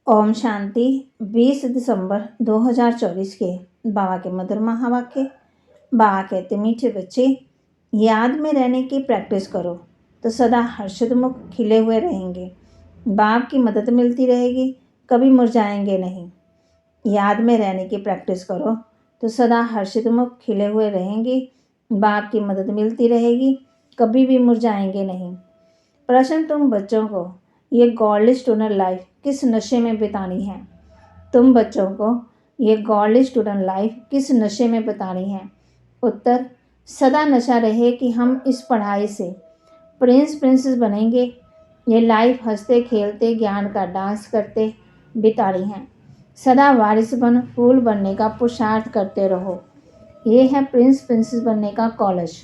ओम शांति। 20 दिसंबर 2024 के बाबा के मधुर महावाक्य। बाबा कहते, मीठे बच्चे, याद में रहने की प्रैक्टिस करो तो सदा हर्षित मुख खिले हुए रहेंगे। बाप की मदद मिलती रहेगी, कभी मुरझाएंगे नहीं। याद में रहने की प्रैक्टिस करो तो सदा हर्षित मुख खिले हुए रहेंगे। बाप की मदद मिलती रहेगी, कभी भी मुरझाएंगे नहीं। प्रश्न तुम बच्चों को ये गॉडली स्टूडेंट लाइफ किस नशे में बितानी है? तुम बच्चों को ये गॉडली स्टूडेंट लाइफ किस नशे में बितानी है? उत्तर, सदा नशा रहे कि हम इस पढ़ाई से प्रिंसेस बनेंगे। ये लाइफ हंसते खेलते ज्ञान का डांस करते बितानी है। सदा वारिस बन फूल बनने का पुरुषार्थ करते रहो। ये है प्रिंसेस बनने का कॉलेज।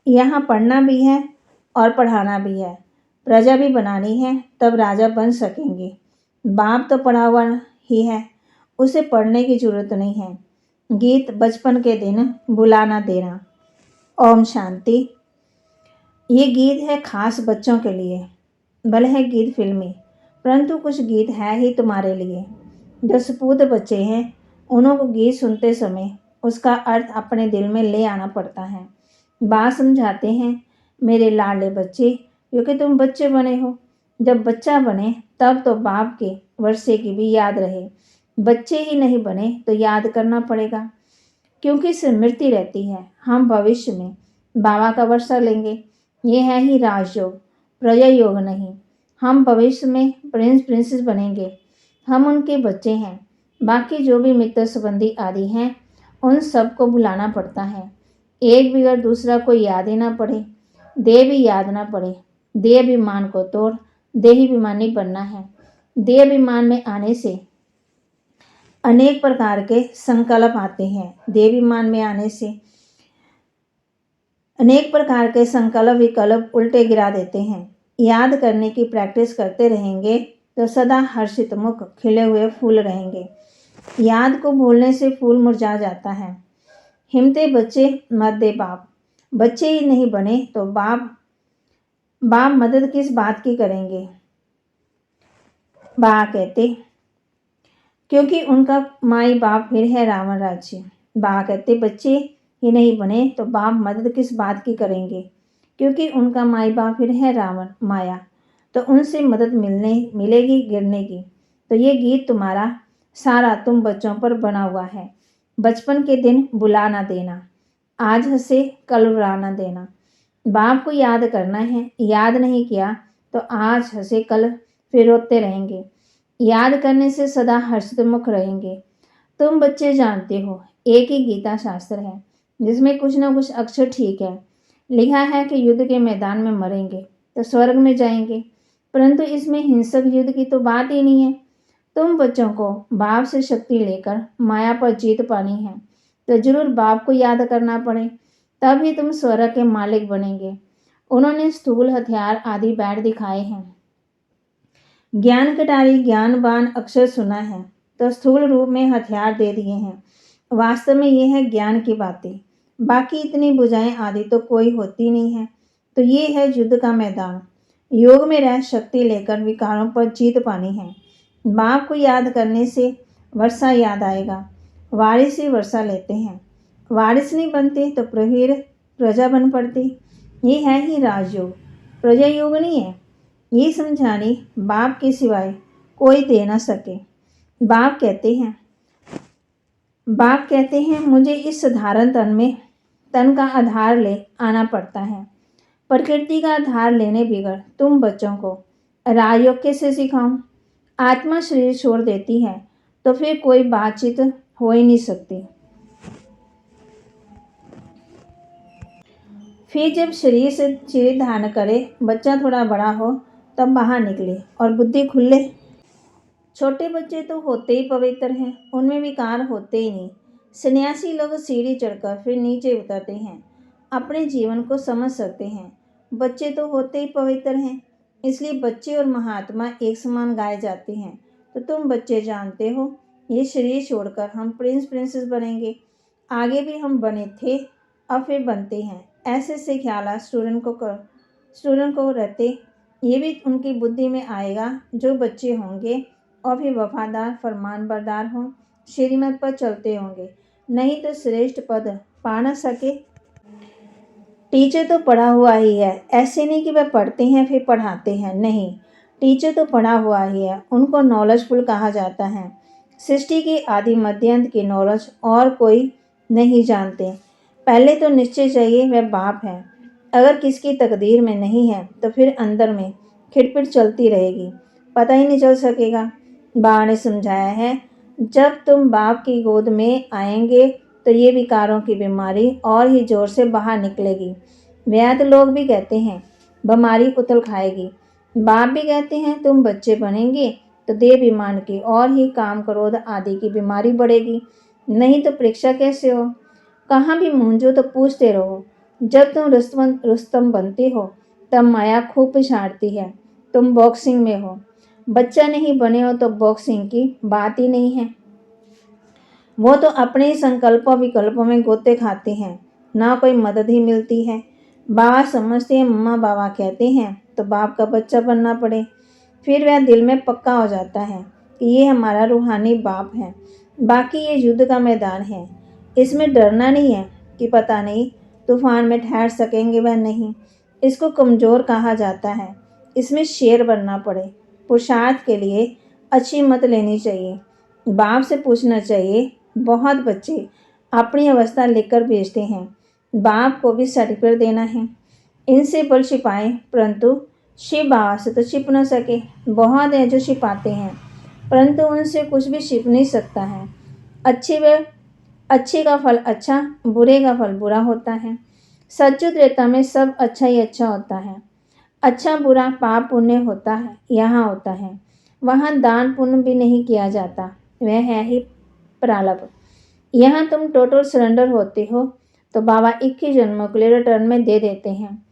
यहाँ पढ़ना भी है और पढ़ाना भी है। प्रजा भी बनानी है, तब राजा बन सकेंगे। बाप तो पढ़ा हुआ ही है, उसे पढ़ने की जरूरत नहीं है। गीत बचपन के दिन बुलाना देना। ओम शांति। ये गीत है खास बच्चों के लिए। भले है गीत फिल्मी, परंतु कुछ गीत है ही तुम्हारे लिए। जो सपूत बच्चे हैं, उन्हों को गीत सुनते समय उसका अर्थ अपने दिल में ले आना पड़ता है। बात समझाते हैं, मेरे लाडले बच्चे, क्योंकि तुम बच्चे बने हो। जब बच्चा बने तब तो बाप के वर्षे की भी याद रहे। बच्चे ही नहीं बने तो याद करना पड़ेगा, क्योंकि स्मृति रहती है। हम भविष्य में बाबा का वर्षा लेंगे। ये है ही राजयोग, प्रजा योग नहीं। हम भविष्य में प्रिंसेस बनेंगे। हम उनके बच्चे हैं। बाकी जो भी मित्र संबंधी आदि हैं, उन सबको बुलाना पड़ता है। एक बिगड़ दूसरा को याद ही ना पड़े, देह भी याद ना पड़े। देह अभिमान को तोड़ देहाभिमानी बनना है। देह अभिमान में आने से अनेक प्रकार के संकल्प आते हैं। देह अभिमान में आने से अनेक प्रकार के संकल्प विकल्प उल्टे गिरा देते हैं। याद करने की प्रैक्टिस करते रहेंगे तो सदा हर्षित मुख खिले हुए फूल रहेंगे। याद को भूलने से फूल मुरझा जाता है। हिम्मते बच्चे मत दे बाप। बच्चे ही नहीं बने तो बाप मदद किस बात की करेंगे? बा कहते, क्योंकि उनका माई बाप फिर है रावण राज्य। बा कहते, बच्चे ही नहीं बने तो बाप मदद किस बात की करेंगे? क्योंकि उनका माई बाप फिर है रावण माया, तो उनसे मदद मिलेगी गिरने की। तो ये गीत तुम्हारा सारा तुम बच्चों पर बना हुआ है। बचपन के दिन बुला ना देना, आज हंसे कल रुलाना देना। बाप को याद करना है, याद नहीं किया तो आज हंसे कल फिर रोते रहेंगे। याद करने से सदा हर्षित मुख रहेंगे। तुम बच्चे जानते हो, एक ही गीता शास्त्र है जिसमें कुछ न कुछ अक्षर ठीक है। लिखा है कि युद्ध के मैदान में मरेंगे तो स्वर्ग में जाएंगे, परंतु इसमें हिंसक युद्ध की तो बात ही नहीं है। तुम बच्चों को बाप से शक्ति लेकर माया पर जीत पानी है, तो जरूर बाप को याद करना पड़े, तब ही तुम स्वर्ग के मालिक बनेंगे। उन्होंने स्थूल हथियार आदि बैठ दिखाए हैं। ज्ञान कटारी ज्ञानवान अक्षर सुना है, तो स्थूल रूप में हथियार दे दिए हैं। वास्तव में ये है ज्ञान की बातें, बाकी इतनी बुझाएं आदि तो कोई होती नहीं है। तो ये है युद्ध का मैदान। योग में रह शक्ति लेकर विकारों पर जीत पानी है। बाप को याद करने से वर्षा याद आएगा। वारिस ही वर्षा लेते हैं। वारिस नहीं बनते तो प्रजा बन पड़ती। ये है ही राजयोग, प्रजा योग नहीं है। ये समझाने बाप के सिवाय कोई दे ना सके। बाप कहते हैं मुझे इस साधारण तन का आधार ले आना पड़ता है। प्रकृति का आधार लेने बिगड़ तुम बच्चों को राजयोग कैसे सिखाऊं? आत्मा शरीर छोड़ देती है तो फिर कोई बातचीत हो ही नहीं सकती। फिर जब शरीर से शरीर धारण करे, बच्चा थोड़ा बड़ा हो, तब बाहर निकले और बुद्धि खुले। छोटे बच्चे तो होते ही पवित्र हैं, उनमें विकार होते ही नहीं। सन्यासी लोग सीढ़ी चढ़कर फिर नीचे उतरते हैं, अपने जीवन को समझ सकते हैं। बच्चे तो होते ही पवित्र हैं, इसलिए बच्चे और महात्मा एक समान गाए जाते हैं। तो तुम बच्चे जानते हो, ये शरीर छोड़कर हम प्रिंसेस बनेंगे। आगे भी हम बने थे, अब फिर बनते हैं। ऐसे से ख्याल स्टूडेंट को रहते ये भी उनकी बुद्धि में आएगा। जो बच्चे होंगे और भी वफादार फरमानबरदार हों, श्रीमत पर चलते होंगे, नहीं तो श्रेष्ठ पद पा न सके। टीचर तो पढ़ा हुआ ही है, ऐसे नहीं कि वह पढ़ते हैं फिर पढ़ाते हैं, नहीं, टीचर तो पढ़ा हुआ ही है, उनको नॉलेजफुल कहा जाता है। सृष्टि के आदि मध्य अंत की नॉलेज और कोई नहीं जानते। पहले तो निश्चय चाहिए वह बाप है। अगर किसकी तकदीर में नहीं है तो फिर अंदर में खिटपिट चलती रहेगी, पता ही नहीं चल सकेगा। बा ने समझाया है, जब तुम बाप की गोद में आएंगे तो ये विकारों की बीमारी और ही जोर से बाहर निकलेगी। वैद्य लोग भी कहते हैं बीमारी उथल खाएगी। बाप भी कहते हैं तुम बच्चे बनेंगे तो देह विमान की और ही काम क्रोध आदि की बीमारी बढ़ेगी। नहीं तो परीक्षा कैसे हो? कहाँ भी मूंझो तो पूछते रहो। जब तुम रुस्तम बनते हो तब माया खूब पिछाड़ती है। तुम बॉक्सिंग में हो, बच्चा नहीं बने हो तो बॉक्सिंग की बात ही नहीं है। वो तो अपने ही संकल्पों विकल्पों में गोते खाते हैं, ना कोई मदद ही मिलती है। बाबा समझते हैं मम्मा बाबा कहते हैं तो बाप का बच्चा बनना पड़े। फिर वह दिल में पक्का हो जाता है कि ये हमारा रूहानी बाप है। बाकी ये युद्ध का मैदान है, इसमें डरना नहीं है कि पता नहीं तूफान में ठहर सकेंगे वह नहीं। इसको कमज़ोर कहा जाता है, इसमें शेर बनना पड़े। पुरुषार्थ के लिए अच्छी मत लेनी चाहिए। बाप से पूछना चाहिए। बहुत बच्चे अपनी अवस्था लेकर भेजते हैं, बाप को भी सर्टिफिकेट देना है। इनसे बल छिपाएं, परंतु शिव बाबा से तो छिप न सके। बहुत हैं जो छिपाते हैं, परंतु उनसे कुछ भी छिप नहीं सकता है। अच्छे का फल अच्छा, बुरे का फल बुरा होता है। सच्चु त्रेता में सब अच्छा ही अच्छा होता है। अच्छा बुरा पाप पुण्य होता है, यहाँ होता है। वहाँ दान पुण्य भी नहीं किया जाता, वह है ही प्रारब्ध। यहाँ तुम टोटल सरेंडर होते हो तो बाबा 21 जन्मों के लिए रिटर्न में दे देते हैं।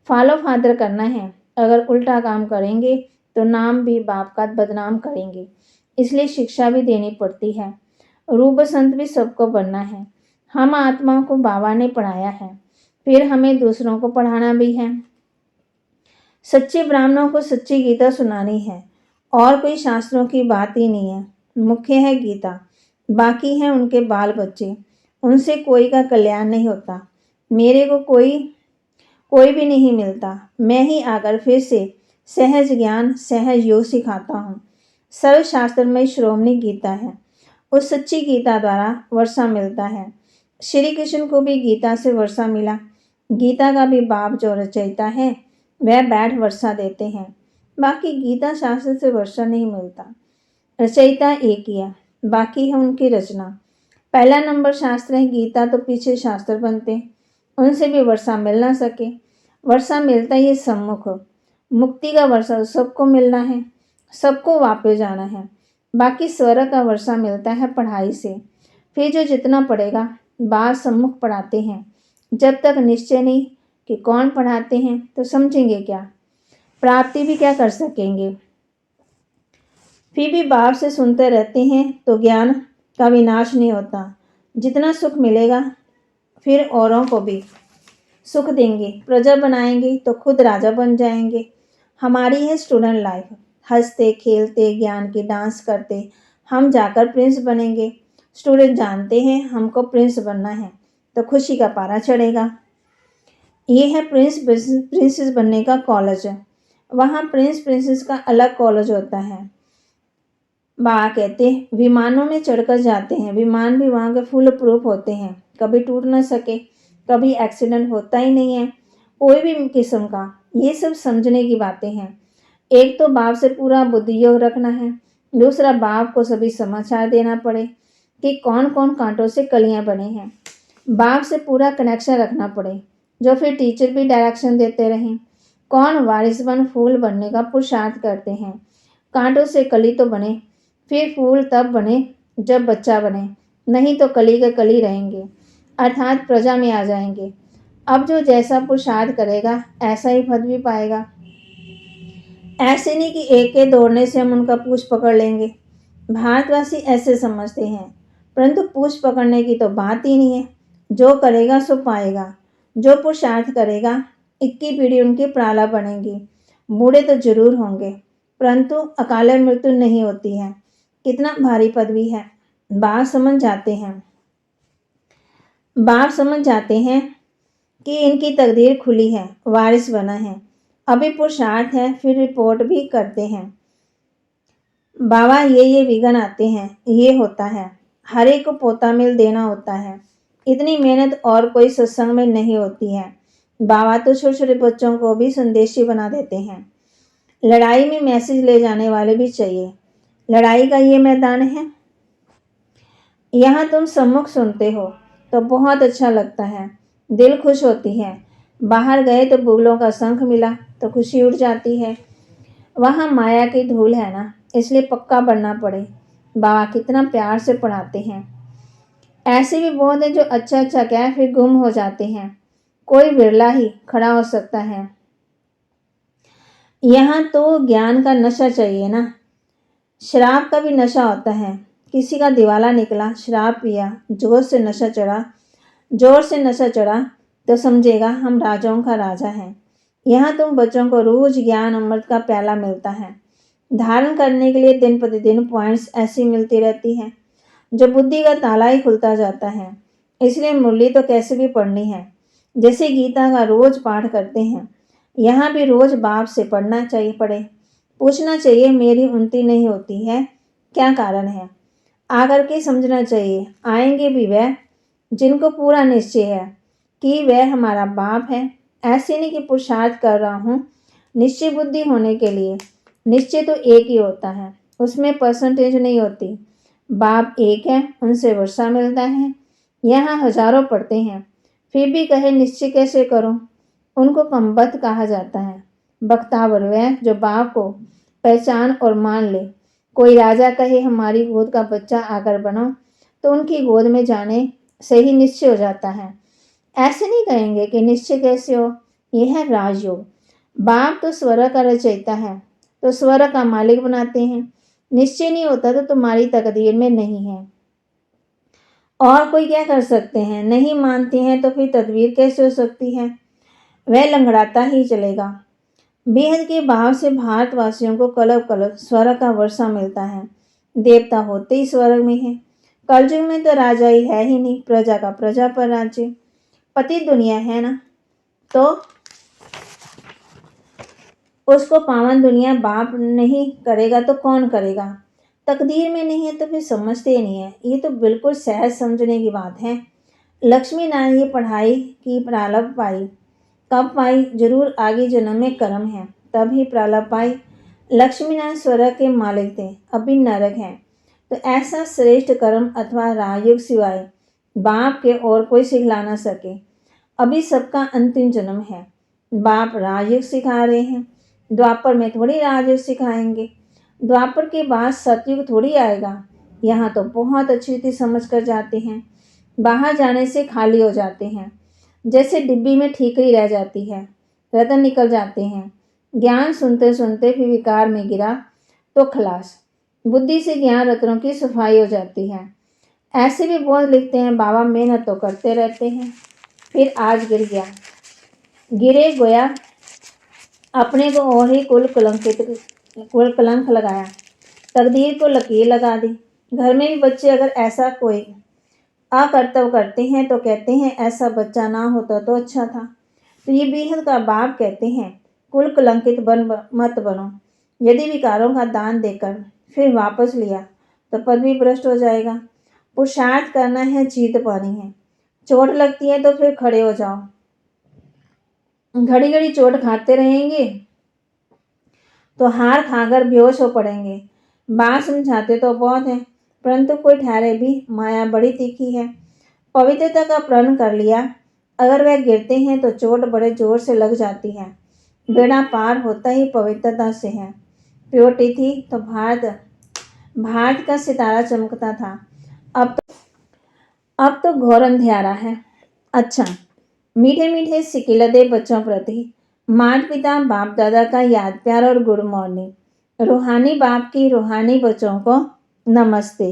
फॉलो फादर करना है। अगर उल्टा काम करेंगे तो नाम भी बाप का बदनाम करेंगे, इसलिए शिक्षा भी देनी पड़ती है। रूप संत भी सबको बनना है। हम आत्माओं को बाबा ने पढ़ाया है, फिर हमें दूसरों को पढ़ाना भी है। सच्चे ब्राह्मणों को सच्ची गीता सुनानी है, और कोई शास्त्रों की बात ही नहीं है। मुख्य है गीता, बाकी हैं उनके बाल बच्चे, उनसे कोई का कल्याण नहीं होता। मेरे को कोई भी नहीं मिलता। मैं ही आकर फिर से सहज ज्ञान सहज योग सिखाता हूँ। सर्वशास्त्र में श्रोमणी गीता है, उस सच्ची गीता द्वारा वर्षा मिलता है। श्री कृष्ण को भी गीता से वर्षा मिला। गीता का भी बाप जो रचयिता है वह बैठ वर्षा देते हैं। बाकी गीता शास्त्र से वर्षा नहीं मिलता। रचयिता एक ही है, बाकी है उनकी रचना। पहला नंबर शास्त्र है गीता, तो पीछे शास्त्र बनते, उनसे भी वर्षा मिल ना सके। वर्षा मिलता ही सम्मुख, मुक्ति का वर्षा सबको मिलना है, सबको वापस जाना है। बाकी स्वर्ग का वर्षा मिलता है पढ़ाई से। फिर जो जितना पढ़ेगा बात सम्मुख पढ़ाते हैं। जब तक निश्चय नहीं कि कौन पढ़ाते हैं तो समझेंगे क्या, प्राप्ति भी क्या कर सकेंगे। फिर भी बाप से सुनते रहते हैं तो ज्ञान का विनाश नहीं होता। जितना सुख मिलेगा फिर औरों को भी सुख देंगे, प्रजा बनाएंगे तो खुद राजा बन जाएंगे। हमारी है स्टूडेंट लाइफ, हंसते खेलते ज्ञान की डांस करते हम जाकर प्रिंस बनेंगे। स्टूडेंट जानते हैं हमको प्रिंस बनना है तो खुशी का पारा चढ़ेगा। ये है प्रिंसेस बनने का कॉलेज। वहाँ प्रिंस प्रिंसेस का अलग कॉलेज होता है। बाबा कहते हैं विमानों में चढ़कर जाते हैं, विमान भी वहाँ के फुल प्रूफ होते हैं, कभी टूट ना सके, कभी एक्सीडेंट होता ही नहीं है कोई भी किस्म का। ये सब समझने की बातें हैं। एक तो बाप से पूरा बुद्धि योग रखना है, दूसरा बाप को सभी समाचार देना पड़े कि कौन कौन कांटों से कलियां बने हैं। बाप से पूरा कनेक्शन रखना पड़े, जो फिर टीचर भी डायरेक्शन देते रहें। कौन वारिस बन फूल बनने का पुरुषार्थ करते हैं। कांटों से कली तो बने, फिर फूल तब बने जब बच्चा बने, नहीं तो कली के कली रहेंगे, अर्थात प्रजा में आ जाएंगे। अब जो जैसा पुरुषार्थ करेगा ऐसा ही फल भी पाएगा। ऐसे नहीं कि एक के दौड़ने से हम उनका पूछ पकड़ लेंगे। भारतवासी ऐसे समझते हैं, परंतु पूछ पकड़ने की तो बात ही नहीं है। जो करेगा सो पाएगा। जो पुरुषार्थ करेगा 21 पीढ़ी उनकी प्राला बनेगी। बूढ़े तो जरूर होंगे, परंतु अकाल मृत्यु नहीं होती है। कितना भारी पदवी है। बाप समझ जाते हैं बाप समझ जाते हैं कि इनकी तकदीर खुली है, वारिस बना है। अभी पुरुषार्थ है, फिर रिपोर्ट भी करते हैं। बाबा ये विघ्न आते हैं, ये होता है। हर एक को पोता मिल देना होता है। इतनी मेहनत और कोई सत्संग में नहीं होती है। बाबा तो छोटे छोटे बच्चों को भी संदेशी बना देते हैं। लड़ाई में मैसेज ले जाने वाले भी चाहिए। लड़ाई का ये मैदान है। यहाँ तुम सम्मुख सुनते हो तो बहुत अच्छा लगता है, दिल खुश होती है। बाहर गए तो बुगलों का शंख मिला तो खुशी उठ जाती है। वहाँ माया की धूल है ना, इसलिए पक्का बनना पड़े। बाबा कितना प्यार से पढ़ाते हैं। ऐसे भी बहुत है जो अच्छा अच्छा क्या है फिर गुम हो जाते हैं। कोई विरला ही खड़ा हो सकता है। यहाँ तो ज्ञान का नशा चाहिए ना। शराब का भी नशा होता है। किसी का दिवाला निकला, शराब पिया, जोर से नशा चढ़ा तो समझेगा हम राजाओं का राजा है। यहाँ तुम बच्चों को रोज ज्ञान अमृत का प्याला मिलता है। धारण करने के लिए दिन प्रतिदिन पॉइंट्स ऐसी मिलती रहती है जो बुद्धि का ताला ही खुलता जाता है। इसलिए मुरली तो कैसे भी पढ़नी है। जैसे गीता का रोज पाठ करते हैं, यहाँ भी रोज बाप से पढ़ना चाहिए पूछना चाहिए मेरी उन्नति नहीं होती है, क्या कारण है। आकर के समझना चाहिए। आएंगे भी वह जिनको पूरा निश्चय है कि वह हमारा बाप है। ऐसे नहीं कि पुरुषार्थ कर रहा हूँ निश्चय बुद्धि होने के लिए। निश्चय तो एक ही होता है, उसमें परसेंटेज नहीं होती। बाप एक है, उनसे वर्षा मिलता है। यहाँ हजारों पढ़ते हैं, फिर भी कहे निश्चय कैसे करूं। उनको कमबख्त कहा जाता है। बख्तावर वह जो बाप को पहचान और मान ले। कोई राजा कहे हमारी गोद का बच्चा आकर बनो तो उनकी गोद में जाने से ही निश्चय हो जाता है। ऐसे नहीं कहेंगे कि निश्चय कैसे हो, यह है राजयोग। बाप तो स्वर्ग का रचयिता है, तो स्वर्ग का मालिक बनाते हैं। निश्चय नहीं होता तो तुम्हारी तकदीर में नहीं है। और कोई क्या कर सकते हैं। नहीं मानते हैं तो फिर तदबीर कैसे हो सकती है। वह लंगड़ाता ही चलेगा। बेहद के भाव से भारतवासियों को कलप कलप स्वर्ग का वर्षा मिलता है। देवता होते ही स्वर्ग में है। कलयुग में तो राजा ही है ही नहीं, प्रजा का प्रजा पर राज्य। पति दुनिया है ना, तो उसको पावन दुनिया बाप नहीं करेगा तो कौन करेगा। तकदीर में नहीं है तो फिर समझते ही नहीं है। ये तो बिल्कुल सहज समझने की बात है। लक्ष्मी नारायण ये पढ़ाई की प्रारब्ध पाई। कब पाई, जरूर आगे जन्म में कर्म है, तब ही प्रारब्ध पाई। लक्ष्मी नारायण स्वर्ग के मालिक थे, अभी नरक है। तो ऐसा श्रेष्ठ कर्म अथवा राजयोग सिवाय बाप के और कोई सिखला ना सके। अभी सबका अंतिम जन्म है। बाप राजयोग सिखा रहे हैं। द्वापर में थोड़ी राजयोग सिखाएंगे। द्वापर के बाद सतयुग थोड़ी आएगा। यहाँ तो बहुत अच्छी रीति समझ कर जाते हैं। बाहर जाने से खाली हो जाते हैं। जैसे डिब्बी में ठीकरी रह जाती है, रतन निकल जाते हैं। ज्ञान सुनते सुनते फिर विकार में गिरा तो खलास। बुद्धि से ज्ञान रत्नों की सफाई हो जाती है। ऐसे भी बहुत लिखते हैं, बाबा मेहनत तो करते रहते हैं, फिर आज गिर गया। गिरे गोया अपने को और ही कुल कलंक लगाया, तकदीर को लकीर लगा दी। घर में भी बच्चे अगर ऐसा कोई अकर्तव्य करते हैं तो कहते हैं ऐसा बच्चा ना होता तो अच्छा था। तो ये बेहद का बाप कहते हैं कुल कलंकित मत बनो। यदि विकारों का दान देकर फिर वापस लिया तो पदवी भ्रष्ट हो जाएगा। पुरुषार्थ करना है, जीत पानी है। चोट लगती है तो फिर खड़े हो जाओ। घड़ी घड़ी चोट खाते रहेंगे तो हार खाकर बेहोश हो पड़ेंगे। बात समझाते तो बहुत है, परंतु कोई ठहरे भी। माया बड़ी तीखी है। पवित्रता का प्रण कर लिया, अगर वह गिरते हैं तो चोट बड़े जोर से लग जाती है। बेड़ा पार होता ही पवित्रता से है। प्योरिटी थी तो भारत का सितारा चमकता था। अब तो घोर अंधियारा है। अच्छा, मीठे मीठे सिकिलते बच्चों प्रति माता पिता बाप दादा का याद प्यार और गुड मॉर्निंग। रूहानी बाप की रूहानी बच्चों को नमस्ते।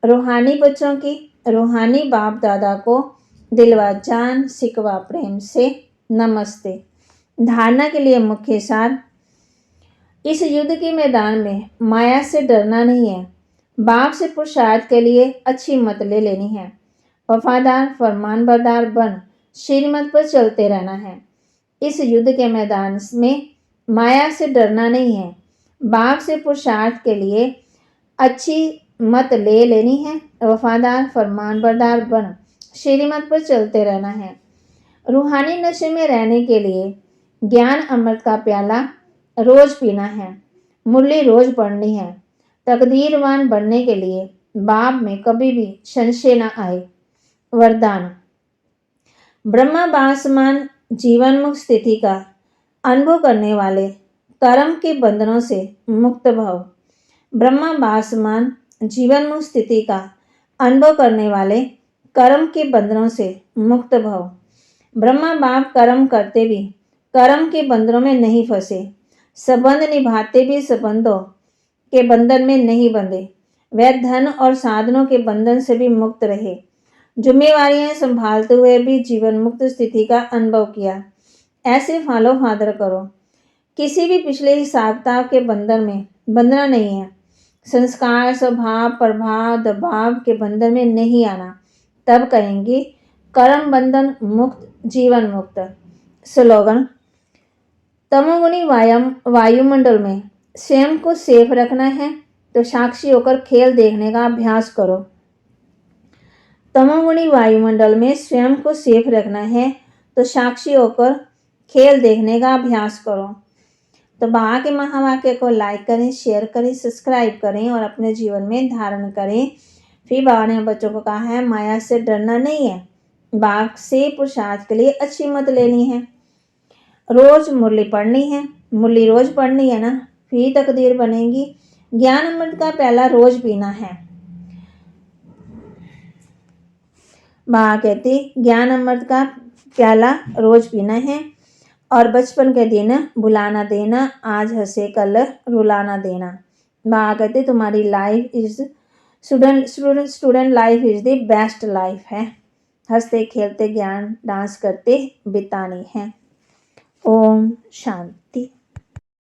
रूहानी बच्चों की रूहानी बाप दादा को दिलवा जान सिकवा प्रेम से नमस्ते। धारणा के लिए मुख्य सार। इस युद्ध के मैदान में माया से डरना नहीं है, बाप से पुरुषार्थ के लिए अच्छी मत ले लेनी है। वफादार फरमानबरदार बन श्रीमत पर चलते रहना है। इस युद्ध के मैदान में माया से डरना नहीं है, बाप से पुरुषार्थ के लिए अच्छी मत ले लेनी है। वफादार फरमानबरदार बन श्रीमत पर चलते रहना है। रूहानी नशे में रहने के लिए ज्ञान अमृत का प्याला रोज पीना है, मुरली रोज पढ़नी है। तकदीरवान बनने के लिए बाप में कभी भी संशय न आए। वरदान। ब्रह्मा बासमान जीवन मुक्त स्थिति का अनुभव करने वाले कर्म के बंधनों से मुक्त भव। ब्रह्मा बासमान जीवन मुक्त स्थिति का अनुभव करने वाले कर्म के बंधनों से मुक्त भव। ब्रह्मा बाप कर्म करते भी कर्म के बंधनों में नहीं फंसे, संबंध निभाते भी संबंधों के बंधन में नहीं बंधे। वह धन और साधनों के बंधन से भी मुक्त रहे। जिम्मेवारियां संभालते हुए भी जीवन मुक्त स्थिति का अनुभव किया। ऐसे फॉलो फादर करो। किसी भी पिछले हिसाब किताब के बंधन में बंधना नहीं है। संस्कार स्वभाव प्रभाव दबाव के बंधन में नहीं आना, तब कहेंगे कर्म बंधन मुक्त जीवन मुक्त। स्लोगन। तमोगुणी वायुमंडल में स्वयं को सेफ रखना है तो साक्षी होकर खेल देखने का अभ्यास करो। तमोगुणी वायुमंडल में स्वयं को सेफ रखना है तो साक्षी होकर खेल देखने का अभ्यास करो। तो बाबा के महावाक्य को लाइक करें, शेयर करें, सब्सक्राइब करें और अपने जीवन में धारण करें। फिर बाबा ने बच्चों को कहा है माया से डरना नहीं है, बाप से पुरुषार्थ के लिए अच्छी मत लेनी है। रोज मुरली पढ़नी है, मुरली रोज पढ़नी है ना, फिर तकदीर बनेगी। ज्ञान अमृत का प्याला रोज पीना है। बाबा कहते ज्ञान अमृत का प्याला रोज पीना है और बचपन के दिन बुलाना देना, आज हंसे कल रुलाना देना। बाबा कहते तुम्हारी life is student life is the best life है। हंसते खेलते ज्ञान डांस करते बितानी है। ओम शांति।